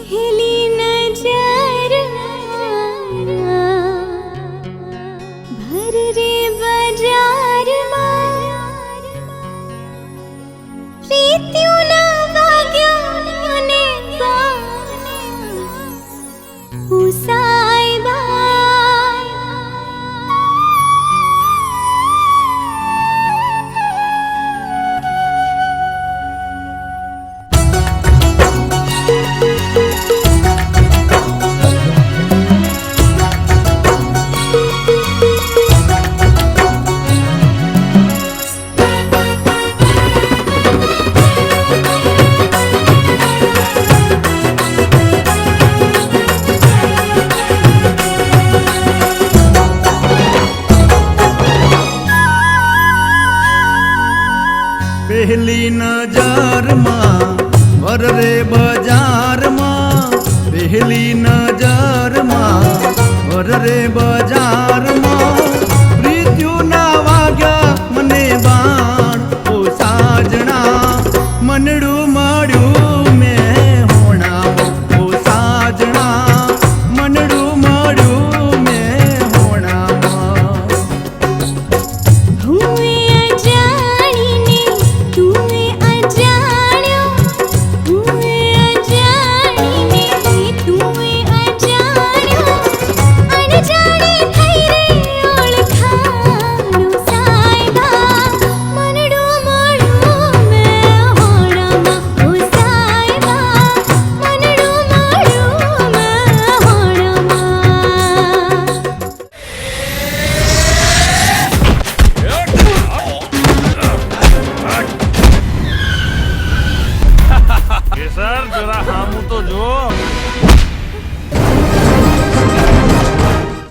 पहली नजर भर रे बाजार प्रीतियों ना वाग्या ने साहिबा पहली नजर मां वर रे बाजार मां पहली नजर मां वर रे बाजार मां प्रीतियों ना वाग्या मने बाण ओ साजना मनडू माड्यू में होना ओ साजना मनडू माड्यू में होना हुए अजानी ने तुए अजान्यो हुए अजानी ने तुए अजान्यो अनजानी थई रे ओळखाणो साहिबा मनडू माड्यू में होना ओ साहिबा मनडू माड्यू में होना केसर जरा हामू तो जो